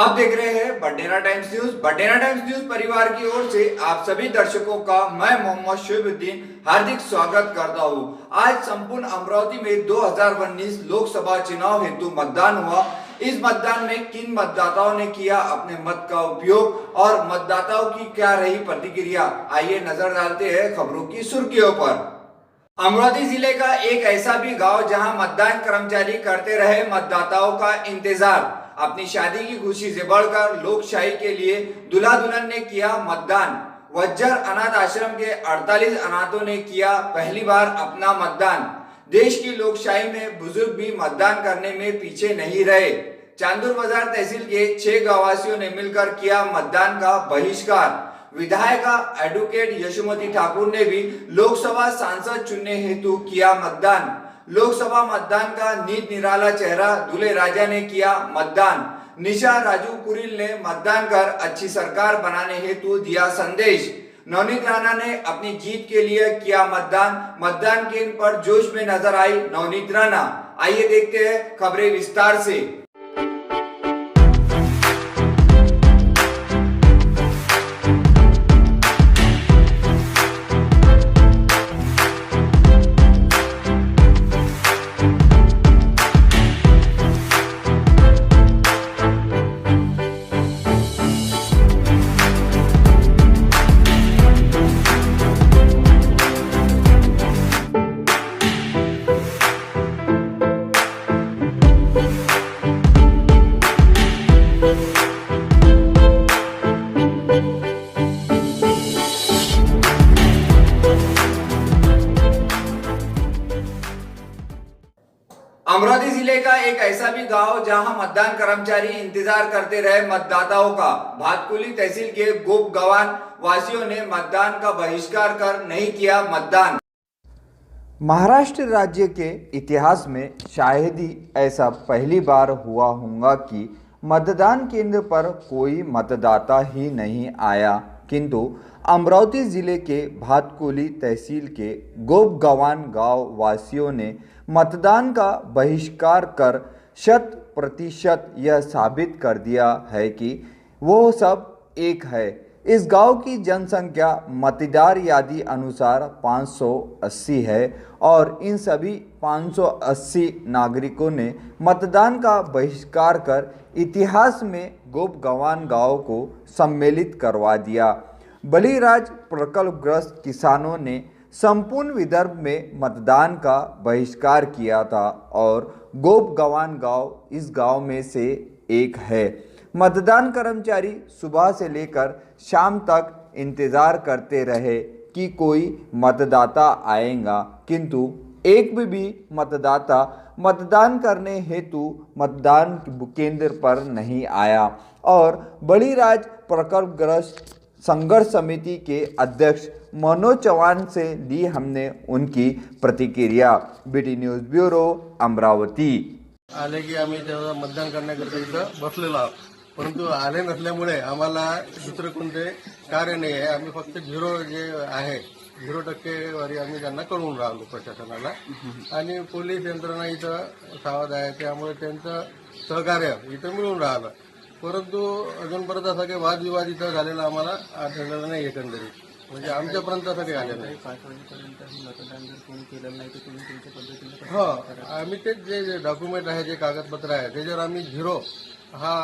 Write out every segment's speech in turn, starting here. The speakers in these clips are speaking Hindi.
आप देख रहे हैं Badnera times news. Badnera times news परिवार की ओर से आप सभी दर्शकों का मैं मोहम्मद शुभुद्दीन हार्दिक स्वागत करता हूं। आज संपूर्ण अमरावती में 2019 लोकसभा चुनाव हेतु मतदान हुआ। इस मतदान में किन मतदाताओं ने किया अपने मत का उपयोग और मतदाताओं की क्या रही प्रतिक्रिया, आइए नजर डालते हैं खबरों की सुर्खियों पर। अमरावती जिले का एक ऐसा भी गांव जहां मतदान कर्मचारी करते रहे मतदाताओं का इंतजार। अपनी शादी की खुशी से बढ़कर लोकशाही के लिए दूल्हा दुल्हन ने किया मतदान। वज्जर अनाथ आश्रम के 48 अनाथों ने किया पहली बार अपना मतदान। देश की लोकशाही में बुजुर्ग भी मतदान करने में पीछे नहीं रहे। चांदूर बाजार तहसील के 6 गांववासियों ने मिलकर किया मतदान का बहिष्कार। विधायिका एडवोकेट यशोमती ठाकुर ने भी लोकसभा सांसद चुनने हेतु किया मतदान। लोकसभा मतदान का नीत निराला चेहरा दूल्हे राजा ने किया मतदान। निशा राजू कुरिल ने मतदान कर अच्छी सरकार बनाने हेतु दिया संदेश। नवनीत राणा ने अपनी जीत के लिए किया मतदान। मतदान केंद्र पर जोश में नजर आई नवनीत राणा। आइए देखते हैं खबरें विस्तार से। अमरावती जिले का एक ऐसा भी गांव जहां मतदान कर्मचारी इंतजार करते रहे मतदाताओं का। भातकुली तहसील के गोप गवान वासियों ने मतदान का बहिष्कार कर नहीं किया मतदान। महाराष्ट्र राज्य के इतिहास में शायद ही ऐसा पहली बार हुआ होगा कि मतदान केंद्र पर कोई मतदाता ही नहीं आया, किंतु अमरावती जिले के भातकुली तहसील के गोप गवान गांव वासियों ने मतदान का बहिष्कार कर 100% यह साबित कर दिया है कि वो सब एक है। इस गांव की जनसंख्या मतदार यादी अनुसार 580 है और इन सभी 580 नागरिकों ने मतदान का बहिष्कार कर इतिहास में गोप गवान गांव को सम्मिलित करवा दिया। बलिराज प्रकल्पग्रस्त किसानों ने संपूर्ण विदर्भ में मतदान का बहिष्कार किया था और गोप गवान गांव इस गांव में से एक है। मतदान कर्मचारी सुबह से लेकर शाम तक इंतजार करते रहे कि कोई मतदाता आएगा, किंतु एक भी मतदाता मतदान करने हेतु मतदान केंद्र पर नहीं आया और बलिराज प्रकल्पग्रस्त संघर्ष समिति के अध्यक्ष मनोज चौहान से ली हमने उनकी प्रतिक्रिया। BT news bureau Amravati. आले की आम्ही तेव्हा मतदान करण्याकरता इथं बसलेलो आहोत, परंतु आले नसल्यामुळे आम्हाला दुसरं कोणते कार्य नाही आहे। आम्ही फक्त 0 जे आहे 0% आम्ही त्यांना कळवून राहिलो प्रशासनाला आणि पोलीस यंत्रणा इथं सावध आहे, त्यामुळे त्यांचं सहकार्य इथं मिळून राहिलं। परंतु अजूनपर्यंत असा काही वादविवाद इथं झालेला आम्हाला आढळलेला नाही। एकंदरीत म्हणजे आमच्यापर्यंत असं काही आलं नाही। 5 वाजेपर्यंत मतदान जर कोणी केलं नाही तर तुम्ही तुमच्या पद्धतीने हो, आम्ही ते जे डॉक्युमेंट आहे, जे कागदपत्र आहे, त्याच्यावर आम्ही 0 हा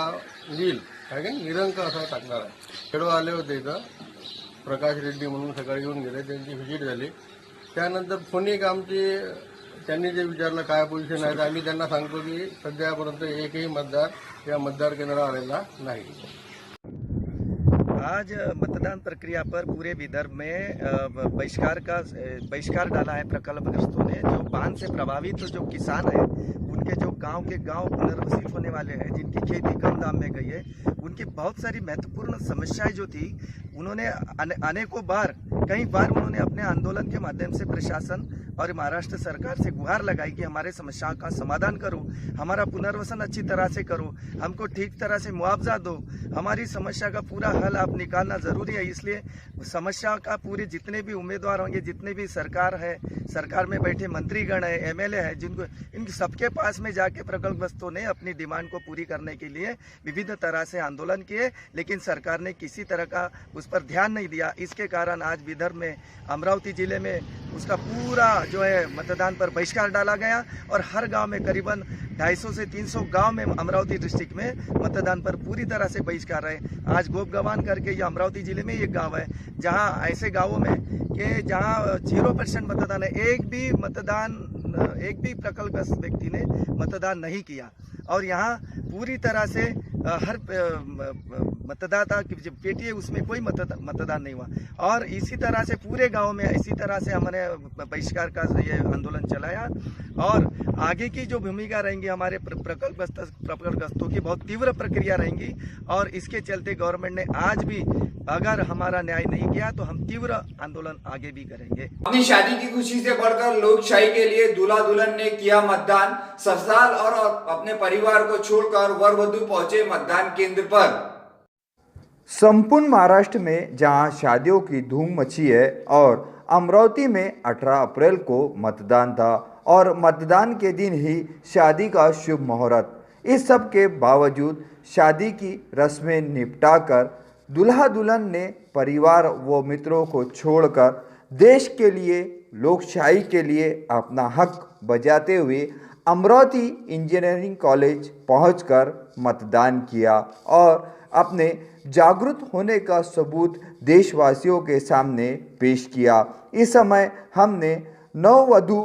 नील काय निरंक असा टाकणार आहे। खेडो आले होते इथं, प्रकाश रेड्डी म्हणून सकाळी येऊन गेले, त्यांची व्हिजिट झाली। त्यानंतर पुणे एक आमची त्यांनी जे विचारलं काय पोझिशन आहे, तर आम्ही त्यांना सांगतो की सध्यापर्यंत एकही मतदार या मतदार केंद्रावर आलेला नाही। आज मतदान प्रक्रिया पर पूरे विदर्भ में बहिष्कार डाला है प्रकल्पग्रस्तों ने। जो बांध से प्रभावित जो किसान है, उनके जो गांव के गांव पुनर्वसित होने वाले हैं, जिनकी खेती कम दाम में गई है, उनकी बहुत सारी महत्वपूर्ण समस्याएं जो थी, उन्होंने अनेकों बार कई बार उन्होंने अपने आंदोलन के माध्यम से प्रशासन और महाराष्ट्र सरकार से गुहार लगाई कि हमारे समस्याओं का समाधान करो, हमारा पुनर्वसन अच्छी तरह से करो, हमको ठीक तरह से मुआवजा दो, हमारी समस्या का पूरा हल आप निकालना ज़रूरी है। इसलिए समस्या का पूरे जितने भी उम्मीदवार होंगे, जितने भी सरकार है, सरकार में बैठे मंत्रीगण है, एमएलए है, जिनको इन सबके पास में जाके प्रकल्पग्रस्तों ने अपनी डिमांड को पूरी करने के लिए विविध तरह से आंदोलन किए, लेकिन सरकार ने किसी तरह का उस पर ध्यान नहीं दिया। इसके कारण आज विदर्भ में, अमरावती जिले में उसका पूरा जो है मतदान पर बहिष्कार डाला गया और हर गांव में करीबन 250 से 300 गांव में अमरावती डिस्ट्रिक्ट में मतदान पर पूरी तरह से बहिष्कार है। आज गोप गवान करके ये अमरावती जिले में एक गांव है जहां ऐसे गांवों में कि जहां 0% मतदान है, एक भी प्रकल्पग्रस्त व्यक्ति ने मतदान नहीं किया और यहाँ पूरी तरह से हर मतदाता की जो पेटी है उसमें कोई मतदान नहीं हुआ और इसी तरह से पूरे गांव में इसी तरह से हमने बहिष्कार का ये आंदोलन चलाया और आगे की जो भूमिका रहेंगी हमारे प्रकल्पग्रस्तों की बहुत तीव्र प्रक्रिया रहेंगी और इसके चलते गवर्नमेंट ने आज भी अगर हमारा न्याय नहीं किया तो हम तीव्र आंदोलन आगे भी करेंगे। अपनी शादी की खुशी से बढ़कर लोकशाही के लिए दूल्हा दुल्हन ने किया मतदान। ससुराल और अपने परिवार को छोड़कर वर वधू पहुंचे मतदान केंद्र पर। संपूर्ण महाराष्ट्र में जहां शादियों की धूम मची है और अमरावती में 18 अप्रैल को मतदान था और मतदान के दिन ही शादी का शुभ मुहूर्त। इस सब के बावजूद शादी की रस्में निपटाकर दूल्हा दुल्हन ने परिवार व मित्रों को छोड़कर देश के लिए, लोकशाही के लिए अपना हक बजाते हुए अमरावती इंजीनियरिंग कॉलेज पहुंचकर मतदान किया और अपने जागरूक होने का सबूत देशवासियों के सामने पेश किया। इस समय हमने नववधू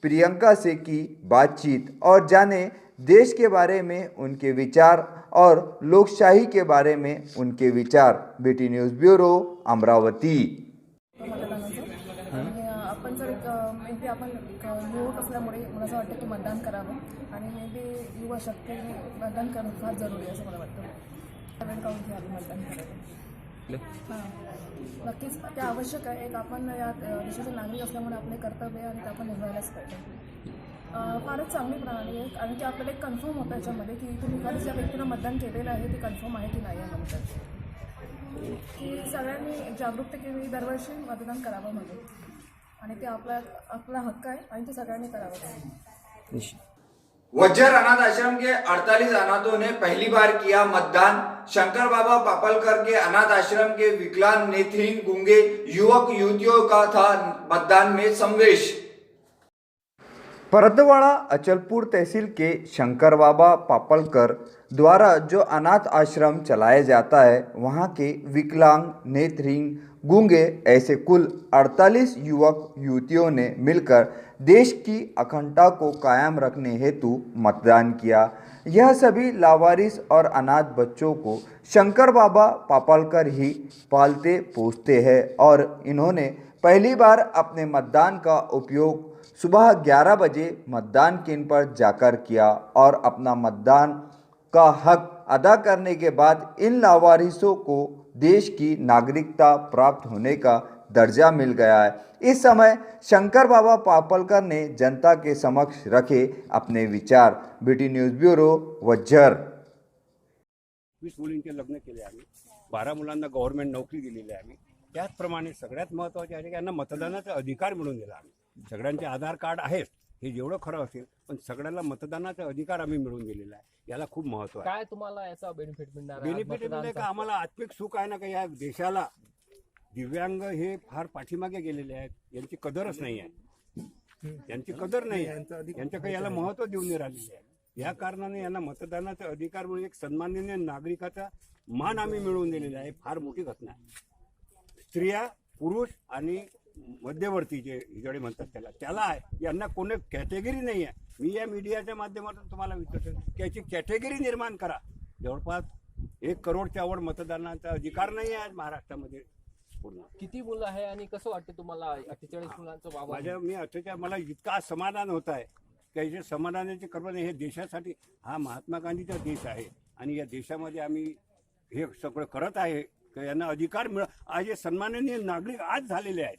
प्रियंका से की बातचीत और जाने देश के बारे में उनके विचार और लोकशाही के बारे में उनके विचार। BT news bureau Amravati. आपण जर मे बी आपण युवक असल्यामुळे मला असं वाटतं की मतदान करावं आणि मे बी युवा शक्ती मतदान करणं फार जरुरी आहे असं मला वाटतं। वेळ काढून घ्यावी मतदान करायला। हां, नक्कीच ते आवश्यक आहे। एक आपण या देशाचे नागरिक असल्यामुळे आपले कर्तव्य आणि ते आपण निभावायलाच पाहिजे। फारच चांगली प्रणाली आहे कारण की आपल्याला एक कन्फर्म होतं याच्यामध्ये की तुम्ही खरंच ज्या व्यक्तीला मतदान केलेलं आहे ते कन्फर्म आहे की नाही आहे नंतर की सगळ्यांनी जागरूकता केली, दरवर्षी मतदान करावं म्हणजे आणि ते आपला हक्क आहे आणि ते सगळ्यांनी करावं। वज्जर अनाथ आश्रम के 48 अनाथों ने पहली बार किया मतदान। शंकर बाबा पापलकर के अनाथ आश्रम के विकलांग, नेत्रहीन, गूंगे युवक युवतियों का था मतदान में समावेश। परदवाड़ा अचलपुर तहसील के शंकर बाबा पापलकर द्वारा जो अनाथ आश्रम चलाया जाता है वहाँ के विकलांग, नेत्रहीन, गूंगे ऐसे कुल 48 युवक युवतियों ने मिलकर देश की अखंडता को कायम रखने हेतु मतदान किया। यह सभी लावारिस और अनाथ बच्चों को शंकर बाबा पापलकर ही पालते पोसते हैं और इन्होंने पहली बार अपने मतदान का उपयोग सुबह 11 बजे मतदान केंद्र पर जाकर किया और अपना मतदान का हक अदा करने के बाद इन लावारिसों को देश की नागरिकता प्राप्त होने का दर्जा मिल गया है। इस समय शंकर बाबा पापलकर ने जनता के समक्ष रखे अपने विचार। BT news bureau वज्जर। 20 मुलींचे लग्न केले आम्ही, 12 मुलांना गव्हर्नमेंट नोकरी दिलेली आहे आम्ही। त्याचप्रमाणे सगळ्यात महत्त्वाचे आहे की यांना मतदानाचा अधिकार मिळवून दिला आम्ही। सगळ्यांचे आधार कार्ड आहेत हे जेवढं खरं असेल पण सगळ्यांना मतदानाचा अधिकार आम्ही मिळवून दिलेला आहे। याला खूप महत्त्व आहे। काय तुम्हाला याचा बेनिफिट मिळणार? बेनिफिट म्हणजे का आम्हाला आत्मिक सुख आहे ना, का या देशाला दिव्यांग हे फार पाठीमागे गेलेले आहेत, यांची कदरच नाही आहे, यांची कदर नाही आहे, यांच्या काही याला महत्त्व देऊन नाही राहिलेले आहे। या कारणाने यांना मतदानाचा अधिकार म्हणून एक सन्माननीय नागरिकाचा मान आम्ही मिळवून दिलेला आहे। फार मोठी घटना आहे। स्त्रिया, पुरुष आणि मध्यवर्ती जे हिजडे म्हणतात त्याला आहे, यांना कोणी कॅटेगरी नाही आहे। मी या मीडियाच्या माध्यमातून तुम्हाला विचारतो की याची कॅटेगरी निर्माण करा। जवळपास 1 करोडच्या वर मतदानाचा अधिकार नाही आहे आज महाराष्ट्रामध्ये पूर्ण। किती मुलं आहे आणि कसं वाटतं तुम्हाला 48 मुलांचं बाबा? मी मला इतका समाधान होत आहे की जे समाधानाचे कर्म हे देशासाठी, हा महात्मा गांधीचा देश आहे आणि या देशामध्ये आम्ही हे सगळं करत आहे की यांना अधिकार आज हे सन्माननीय नागरिक आज झालेले आहेत।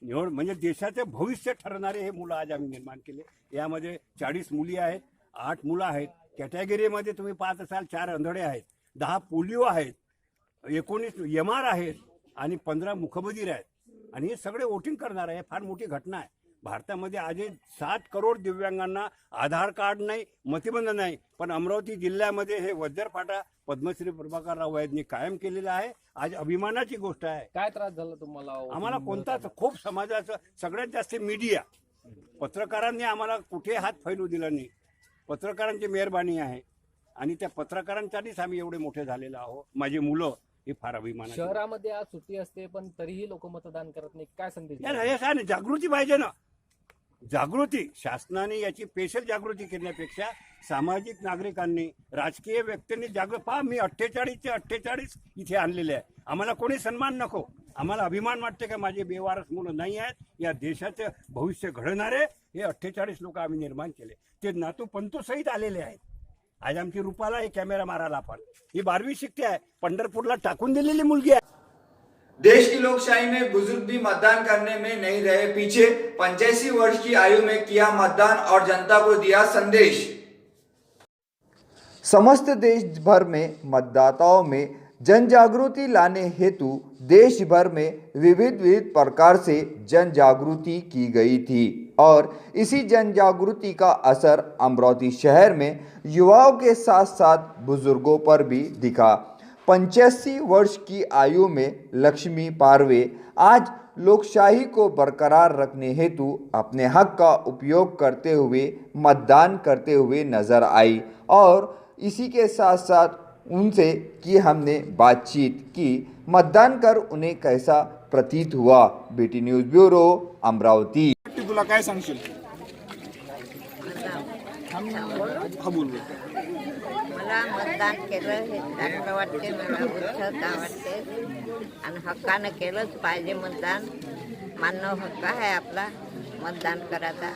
निवड म्हणजे देशाचं भविष्य ठरणारे हे मुलं आज आम्ही निर्माण केले. यामध्ये 40 मुली आहेत, 8 मुलं आहेत. कॅटेगरीमध्ये तुम्ही पाहत असाल 4 अंधळे आहेत, 10 पोलिओ आहेत, 19 MR आहेत आणि 15 मुखबधीर आहेत. आणि हे सगळे वोटिंग करणार आहे. फार मोठी घटना आहे. भारतामध्ये आज 7 करोड दिव्यांगांना आधार कार्ड नाही, मतिबंध नाही, पण अमरावती जिल्ह्यामध्ये हे वज्रफाटा पद्मश्री प्रभाकरराव यांनी कायम केलेला आहे. आज अभिमानाची गोष्ट आहे. काय त्रास झाला तुम्हाला? आम्हाला कोणताच खूप समाजाचं सगळ्यात जास्त मीडिया पत्रकारांनी आम्हाला कुठे हात फैलू दिला नाही. पत्रकारांची मेहरबानी आहे आणि त्या पत्रकारांसाठीच आम्ही एवढे मोठे झालेलो आहोत. माझी मुलं ही फार अभिमान. शहरामध्ये आज सुट्टी असते पण तरीही लोक मतदान करत नाही, काय संदेश द्याल? हे काय जागृती पाहिजे ना. जागृती शासनाने याची स्पेशल जागृती करण्यापेक्षा सामाजिक नागरिकांनी, राजकीय व्यक्तींनी पहा, मी 48 इथे आणलेले आहे. आम्हाला कोणी सन्मान नको. आम्हाला अभिमान वाटते का माझे बेवारस मुलं नाही आहेत. या देशाचं भविष्य घडणारे हे 48 लोक आम्ही निर्माण केले. ते नातू पंतू सहित आलेले आहेत. आज आमची रूपाला हे कॅमेरा मारायला आपण ही 12वी शिकते आहे. पंढरपूरला टाकून दिलेली मुलगी आहे. देश की लोकशाही में बुजुर्ग भी मतदान करने में नहीं रहे पीछे। 85 वर्ष की आयु में किया मतदान और जनता को दिया संदेश। समस्त देश भर में मतदाताओं में जन जागृति लाने हेतु देश भर में विविध प्रकार से जन जागृति की गई थी और इसी जन जागृति का असर अमरावती शहर में युवाओं के साथ साथ बुजुर्गों पर भी दिखा। 85 वर्ष की आयु में लक्ष्मी पारवे आज लोकशाही को बरकरार रखने हेतु अपने हक का उपयोग करते हुए मतदान करते हुए नजर आई और इसी के साथ साथ उनसे की हमने बातचीत की। मतदान कर उन्हें कैसा प्रतीत हुआ। BT news bureau Amravati. तुला काय सांगशील? मला मतदान केलं हे चांगलं वाटते. मला उत्सुकता वाटते आणि हक्कानं केलंच पाहिजे मतदान. मानव हक्क आहे आपला मतदान करायचा.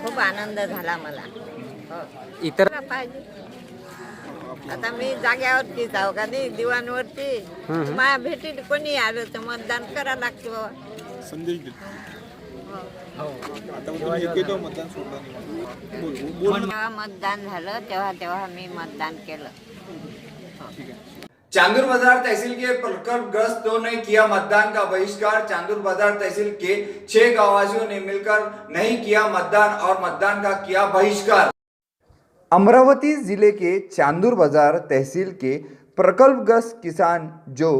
खूप आनंद झाला मला. हो इतर पाहिजे. आता मी जाग्यावरती जाऊ का नाही दिवाणवरती माझ्या भेटीत कोणी आलं तर मतदान करा लागते बाबा. संदेश दे. जेव्हा मतदान झालं तेव्हा मी मतदान केलं. चांदूर बाजार तहसील के प्रकल्पग्रस्तों ने किया मतदान का बहिष्कार। चांदूर बाजार तहसील के 6 गांववासियों ने मिलकर नहीं किया मतदान और मतदान का किया बहिष्कार। अमरावती जिले के चांदूर बाजार तहसील के प्रकल्पग्रस्त किसान जो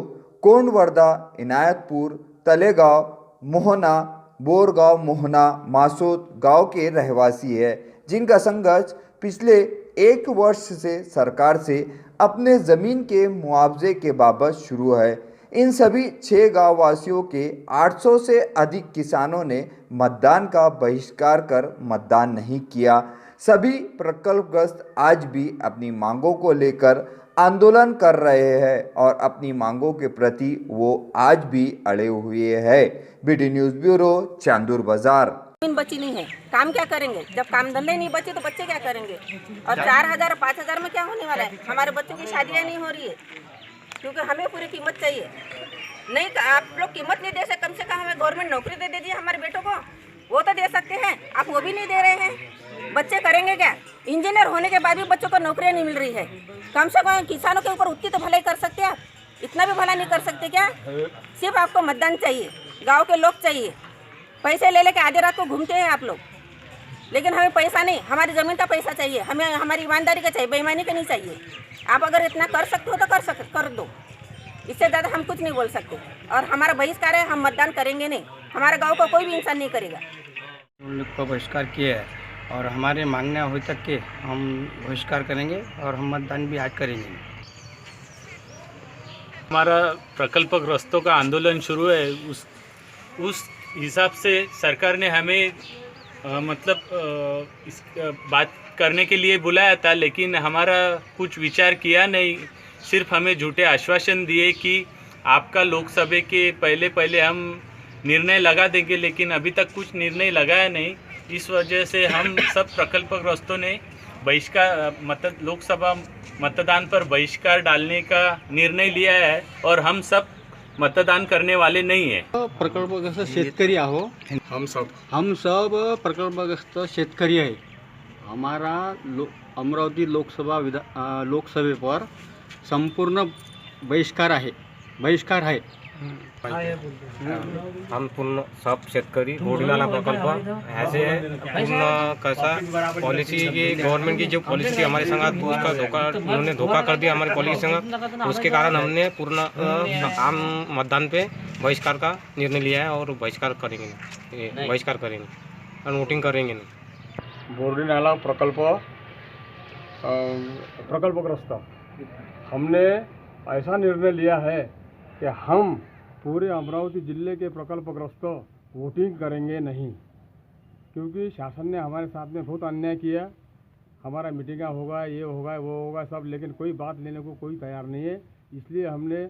कोंडवर्दा, इनायतपुर, तलेगांव, मोहना, बोरगांव, मोहना, मासोद गांव के रहवासी है, जिनका संघर्ष पिछले 1 वर्ष से सरकार से अपने ज़मीन के मुआवजे के बाबत शुरू है। इन सभी 6 गाँव वासियों के 800 से अधिक किसानों ने मतदान का बहिष्कार कर मतदान नहीं किया। सभी प्रकल्पग्रस्त आज भी अपनी मांगों को लेकर आंदोलन कर रहे हैं और अपनी मांगों के प्रति वो आज भी अड़े हुए हैं। बीटी न्यूज़ ब्यूरो चांदूर बाजार। जमीन बची नहीं है, काम क्या करेंगे? जब काम धंधे नहीं बचे तो बच्चे क्या करेंगे? और 4000 5000 में क्या होने वाला है? हमारे बच्चों की शादियां नहीं हो रही है क्योंकि हमें पूरी कीमत चाहिए। नहीं आप लोग कीमत नहीं दे सकते, कम से कम हमें गवर्नमेंट नौकरी दे दीजिए हमारे बेटों को, वो तो दे सकते हैं। आप वो भी नहीं दे रहे हैं। बच्चे करेंगे क्या? इंजीनियर होने के बाद भी बच्चों को नौकरियां नहीं मिल रही है। कम से कम किसानों के ऊपर उतनी तो भलाई कर सकते हैं आप, इतना भी भला नहीं कर सकते क्या? सिर्फ आपको मतदान चाहिए, गांव के लोग चाहिए। पैसे ले लेके आधी रात को घूमते हैं आप लोग, लेकिन हमें पैसा नहीं, हमारी ज़मीन का पैसा चाहिए, हमें हमारी ईमानदारी का चाहिए, बेईमानी का नहीं चाहिए। आप अगर इतना कर सकते हो तो कर दो, इससे ज़्यादा हम कुछ नहीं बोल सकते। और हमारा बहिष्कार है, हम मतदान करेंगे नहीं, हमारे गाँव को कोई भी इंसान नहीं करेगा। उन लोग को बहिष्कार किया है और हमारे मांगने हो तक के हम बहिष्कार करेंगे और हम मतदान भी आज करेंगे। हमारा प्रकल्पग्रस्तों का आंदोलन शुरू है, उस हिसाब से सरकार ने हमें इस बात करने के लिए बुलाया था, लेकिन हमारा कुछ विचार किया नहीं। सिर्फ हमें झूठे आश्वासन दिए कि आपका लोकसभा के पहले हम निर्णय लगा देंगे, लेकिन अभी तक कुछ निर्णय लगाया नहीं। इस वजह से हम सब प्रकल्पग्रस्तों ने बहिष्कार लोकसभा मतदान पर बहिष्कार डालने का निर्णय लिया है और हम सब मतदान करने वाले नहीं है। प्रकल्पग्रस्त शेतकरी आहो हम सब प्रकल्पग्रस्त शेतकरी आहे. हमारा अमरावती लोकसभे पर संपूर्ण बहिष्कार है. हम पूर्ण सब शेतकरी बोरीनाला प्रकल्प ऐसे पूर्ण कैसा पॉलिसी की गवर्नमेंट की जो पॉलिसी थी हमारे संग उसका उन्होंने धोखा कर दिया हमारी पॉलिसी संग. उसके कारण हमने पूर्ण आम मतदान पे बहिष्कार का निर्णय लिया है और बहिष्कार करेंगे और वोटिंग करेंगे नहीं. बोरीनाला प्रकल्पग्रस्त हमने ऐसा निर्णय लिया है कि हम पूरे अमरावती जिले के प्रकल्पग्रस्त वोटिंग करेंगे नहीं, क्योंकि शासन ने हमारे साथ में बहुत अन्याय किया. हमारा मीटिंग होगा, ये होगा, वो होगा सब, लेकिन कोई बात लेने को कोई तैयार नहीं है. इसलिए हमने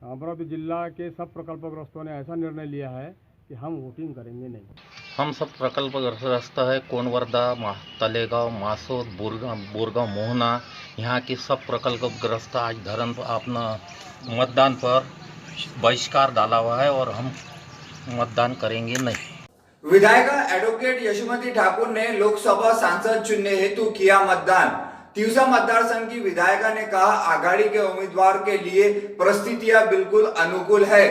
अमरावती जिला के सब प्रकल्पग्रस्तों ने ऐसा निर्णय लिया है कि हम वोटिंग करेंगे नहीं. हम सब प्रकल्पग्रस्त है. कोनवर्धा, तलेगांव, मासोद, बोरगांव, मोहना, यहाँ की सब प्रकल्पग्रस्त आज धरन अपना मतदान पर बहिष्कार डाला हुआ है और हम मतदान करेंगे नहीं. विधायिका एडवोकेट यशोमती ठाकुर ने लोकसभा सांसद चुनने हेतु किया मतदान. तिवसा मतदार संघ की विधायिका ने कहा, आघाड़ी के उम्मीदवार के लिए परिस्थितियां बिल्कुल अनुकूल है.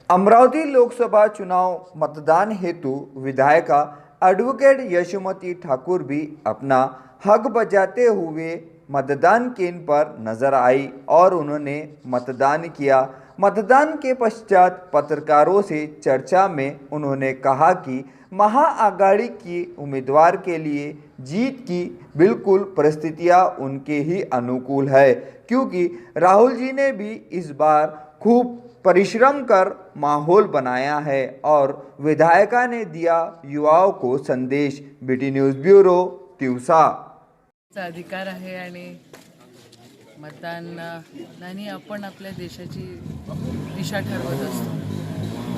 अमरावती लोकसभा चुनाव मतदान हेतु विधायिका एडवोकेट यशोमती ठाकुर भी अपना हक बजाते हुए मतदान केंद्र पर नजर आई और उन्होंने मतदान किया. मतदान के पश्चात पत्रकारों से चर्चा में उन्होंने कहा कि महाआघाड़ी की उम्मीदवार के लिए जीत की बिल्कुल परिस्थितियां उनके ही अनुकूल है, क्योंकि राहुल जी ने भी इस बार खूब परिश्रम कर माहौल बनाया है और विधायिका ने दिया युवाओं को संदेश. BT news bureau, Tiwsa. अधिकार आहे आणि मतदानाने आपण आपल्या देशाची दिशा ठरवत असतो,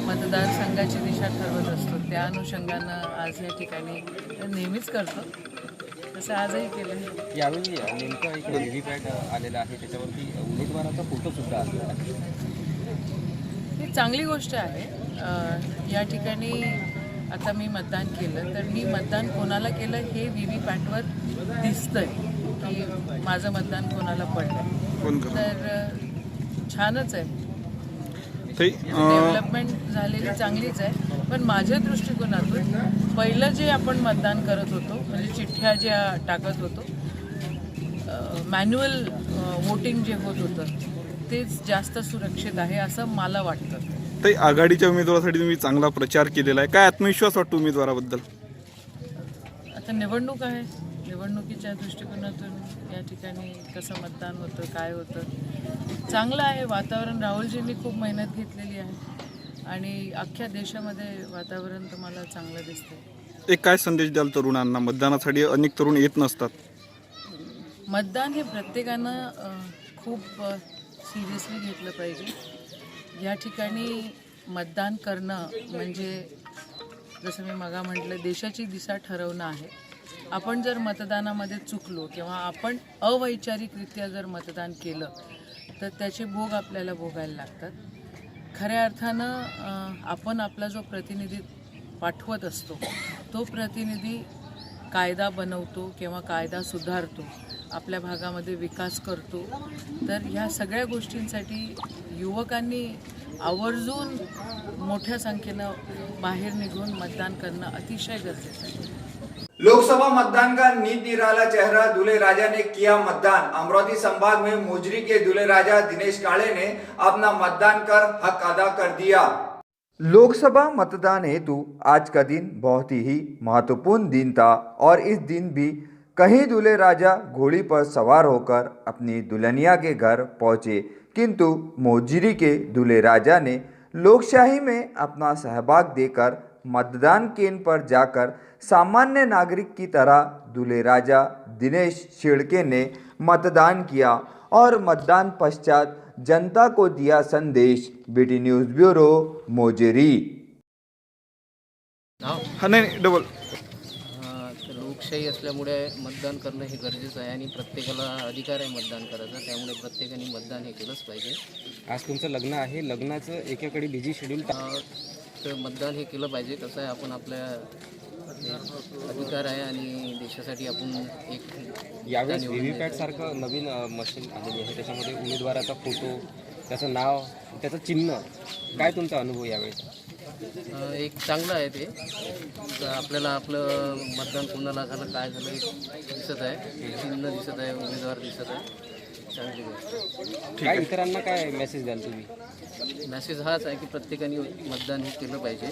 मतदारसंघाची दिशा ठरवत असतो. त्या अनुषंगानं आज या ठिकाणी नेहमीच करतो, तसं आजही केलं. यावेळी नेमकं एक व्हीव्हीपॅट आलेला आहे, त्याच्यावरती उमेदवाराचा फोटोसुद्धा आलेला आहे. ही चांगली गोष्ट आहे. या ठिकाणी आता मी मतदान केलं तर मी मतदान कोणाला केलं हे व्हीव्हीपॅटवर दिसतंय की माझं मतदान कोणाला पडलं, तर छानच आहे. डेव्हलपमेंट झालेली चांगलीच आहे. पण माझ्या दृष्टिकोनातून पहिलं जे आपण मतदान करत होतो, म्हणजे चिठ्ठ्या ज्या टाकत होतो, मॅन्युअल वोटिंग जे होत होतं तेच जास्त सुरक्षित आहे असं मला वाटतं. ते आघाडीच्या उमेदवारासाठी तुम्ही चांगला प्रचार केलेला आहे, काय आत्मविश्वास वाटतो उमेदवाराबद्दल? आता निवडणूक आहे, निवडणुकीच्या दृष्टिकोनातून या ठिकाणी कसं मतदान होतं, काय होतं, चांगलं आहे वातावरण. राहुलजींनी खूप मेहनत घेतलेली आहे आणि अख्ख्या देशामध्ये वातावरण तुम्हाला चांगलं दिसतं. एक काय संदेश द्याल तरुणांना? मतदानासाठी अनेक तरुण येत नसतात. मतदान हे प्रत्येकानं खूप सिरियसली घेतलं पाहिजे. या ठिकाणी मतदान करणं म्हणजे जसं मी मगा म्हटलं, देशाची दिशा ठरवणं आहे. आपण जर मतदानामध्ये चुकलो किंवा आपण अवैचारिकरित्या जर मतदान केलं तर त्याचे भोग आपल्याला भोगायला लागतात. खऱ्या अर्थानं आपण आपला जो प्रतिनिधी पाठवत असतो तो प्रतिनिधी कायदा बनवतो किंवा कायदा सुधारतो, आपल्या भागामध्ये विकास करतो. तर ह्या सगळ्या गोष्टींसाठी युवकांनी आवर्जून मोठ्या संख्येनं बाहेर निघून मतदान करणं अतिशय गरजेचं आहे. लोकसभा मतदान का नीत निराला चेहरा दूल्हे राजा ने किया मतदान. अमरावती संभाग में मोजरी के दूल्हे राजा दिनेश काळे ने अपना मतदान कर हक अदा कर दिया. लोकसभा मतदान हेतु आज का दिन बहुत ही महत्वपूर्ण दिन था और इस दिन भी कहीं दूल्हे राजा घोड़ी पर सवार होकर अपनी दुल्हनिया के घर पहुंचे, किंतु मोजरी के दूल्हे राजा ने लोकशाही में अपना सहभाग देकर मतदान केंद्र पर जाकर सामान्य नागरिक की तरह दूल्हे राजा दिनेश शेड़के ने मतदान किया और मतदान पश्चात जनता को दिया संदेश. BT news bureau, Mojeri. नहीं डबल. लोकशाही असल्यामुळे मतदान करणं हे गरजेचं आहे आणि प्रत्येकाला अधिकार आहे मतदान करायचा, त्यामुळे प्रत्येकाने मतदान हे केलंच पाहिजे. आज तुमचं लग्न आहे, लग्नाचं एकेकडे बिझी शेड्यूल तर मतदान हे केलं पाहिजे. कसं आहे, आपण आपल्या अधिकार आहे आणि देशासाठी आपण एक यावेळेस व्हीव्हीपॅट सारखं नवीन मशीन आलेली आहे, त्याच्यामध्ये उमेदवाराचा फोटो, त्याचं नाव, त्याचं चिन्ह, काय तुमचा अनुभव यावेळेस? एक चांगलं आहे ते. आपल्याला आपलं मतदान कोणाला झालं, काय झालं हे दिसत आहे, चिन्ह दिसत आहे, उमेदवार दिसत आहे. चांगली गोष्ट. काय इतरांना काय मेसेज द्याल तुम्ही? मेसेज हाच आहे की प्रत्येकाने मतदान हे केलं पाहिजे,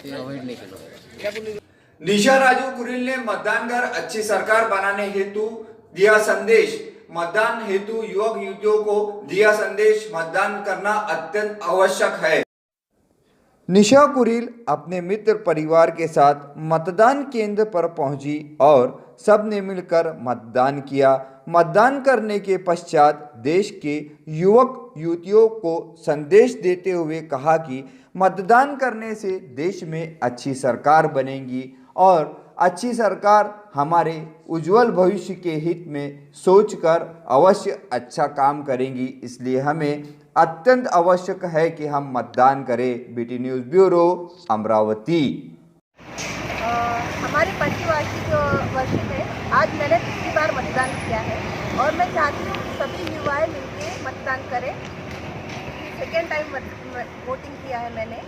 ते अवॉइड नहीं केलं. निशा राजू कुरिल ने मतदान कर अच्छी सरकार बनाने हेतु दिया संदेश. मतदान हेतु युवक युवतियों को दिया संदेश, मतदान करना अत्यंत आवश्यक है. निशा कुरिल अपने मित्र परिवार के साथ मतदान केंद्र पर पहुंची और सबने मिलकर मतदान किया. मतदान करने के पश्चात देश के युवक युवतियों को संदेश देते हुए कहा कि मतदान करने से देश में अच्छी सरकार बनेगी और अच्छी सरकार हमारे उज्जवल भविष्य के हित में सोचकर अवश्य अच्छा काम करेंगी. इसलिए हमें अत्यंत आवश्यक है कि हम मतदान करें. BT news bureau Amravati. हमारे 25 में आज मैंने तीसरी बार मतदान किया है और मैं चाहती हूँ कि सभी युवाएं मिलकर मतदान करें. सेकेंड टाइम वोटिंग किया है मैंने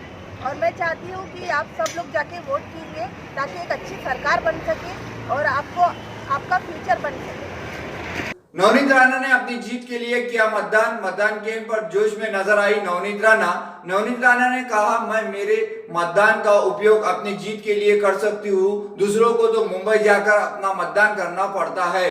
और मैं चाहती हूँ कि आप सब लोग जाके वोट कीजिए ताकि एक अच्छी सरकार बन सके और आपका फ्यूचर बन सके. नवनीत राणा ने अपनी जीत के लिए किया मतदान केंद्र पर जोश में नजर आई नवनीत राणा ने कहा, मैं मेरे मतदान का उपयोग अपनी जीत के लिए कर सकती हूँ, दूसरों को तो मुंबई जाकर अपना मतदान करना पड़ता है.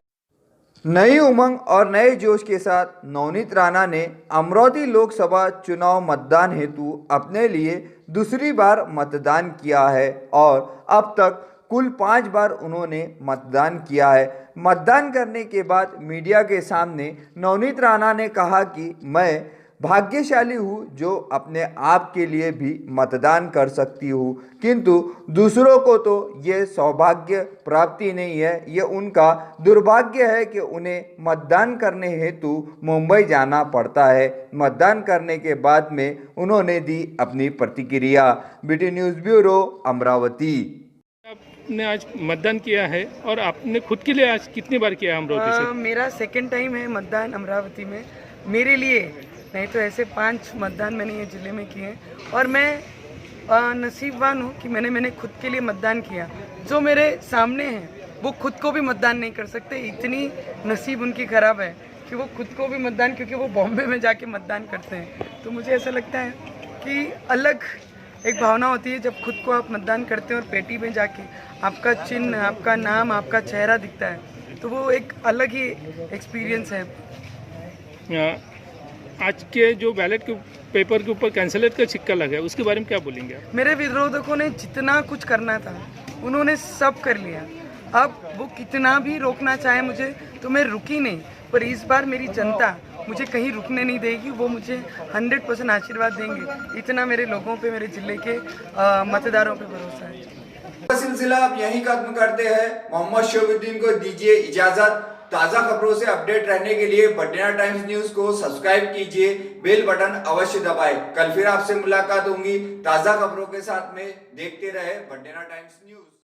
नई उमंग और नए जोश के साथ नवनीत राणा ने अमरावती लोकसभा चुनाव मतदान हेतु अपने लिए दूसरी बार मतदान किया है और अब तक कुल 5 बार उन्होंने मतदान किया है. मतदान करने के बाद मीडिया के सामने नवनीत राणा ने कहा कि मैं भाग्यशाली हूँ जो अपने आप के लिए भी मतदान कर सकती हूँ, किंतु दूसरों को तो ये सौभाग्य प्राप्ति नहीं है, ये उनका दुर्भाग्य है कि उन्हें मतदान करने हेतु मुंबई जाना पड़ता है. मतदान करने के बाद में उन्होंने दी अपनी प्रतिक्रिया. BT news bureau Amravati. आपने आज मतदान किया है और आपने खुद के लिए आज कितनी बार किया अमरावती से? मेरा सेकंड टाइम है मतदान अमरावती में. मेरे लिए नहीं तो ऐसे 5 मतदान मैंने ये ज़िले में किए और मैं नसीबवान हूँ कि मैंने खुद के लिए मतदान किया. जो मेरे सामने हैं वो खुद को भी मतदान नहीं कर सकते, इतनी नसीब उनकी ख़राब है कि वो खुद को भी मतदान, क्योंकि वो बॉम्बे में जाके मतदान करते हैं. तो मुझे ऐसा लगता है कि अलग एक भावना होती है जब खुद को आप मतदान करते हैं और पेटी में जाके आपका चिन्ह, आपका नाम, आपका चेहरा दिखता है, तो वो एक अलग ही एक्सपीरियंस है. आज के जो बैलेट के पेपर के ऊपर कैंसलेट का सिक्का लगा है, उसके बारे में क्या बोलेंगे आप? मेरे विरोधकों ने जितना कुछ करना था उन्होंने सब कर लिया. अब वो कितना भी रोकना चाहे मुझे तो मैं रुकी नहीं, पर इस बार मेरी जनता मुझे कहीं रुकने नहीं देगी. वो मुझे 100% आशीर्वाद देंगे, इतना मेरे लोगों पे, मेरे जिले के मतदारों पे भरोसा है. सिलसिला अब यहीं खत्म करते हैं. मोहम्मद शोबुद्दीन को दीजिए इजाजत. ताज़ा खबरों से अपडेट रहने के लिए बड्डेना टाइम्स न्यूज को सब्सक्राइब कीजिए, बेल बटन अवश्य दबाएं. कल फिर आपसे मुलाकात होगी ताज़ा खबरों के साथ में. देखते रहे बड्डेना टाइम्स न्यूज.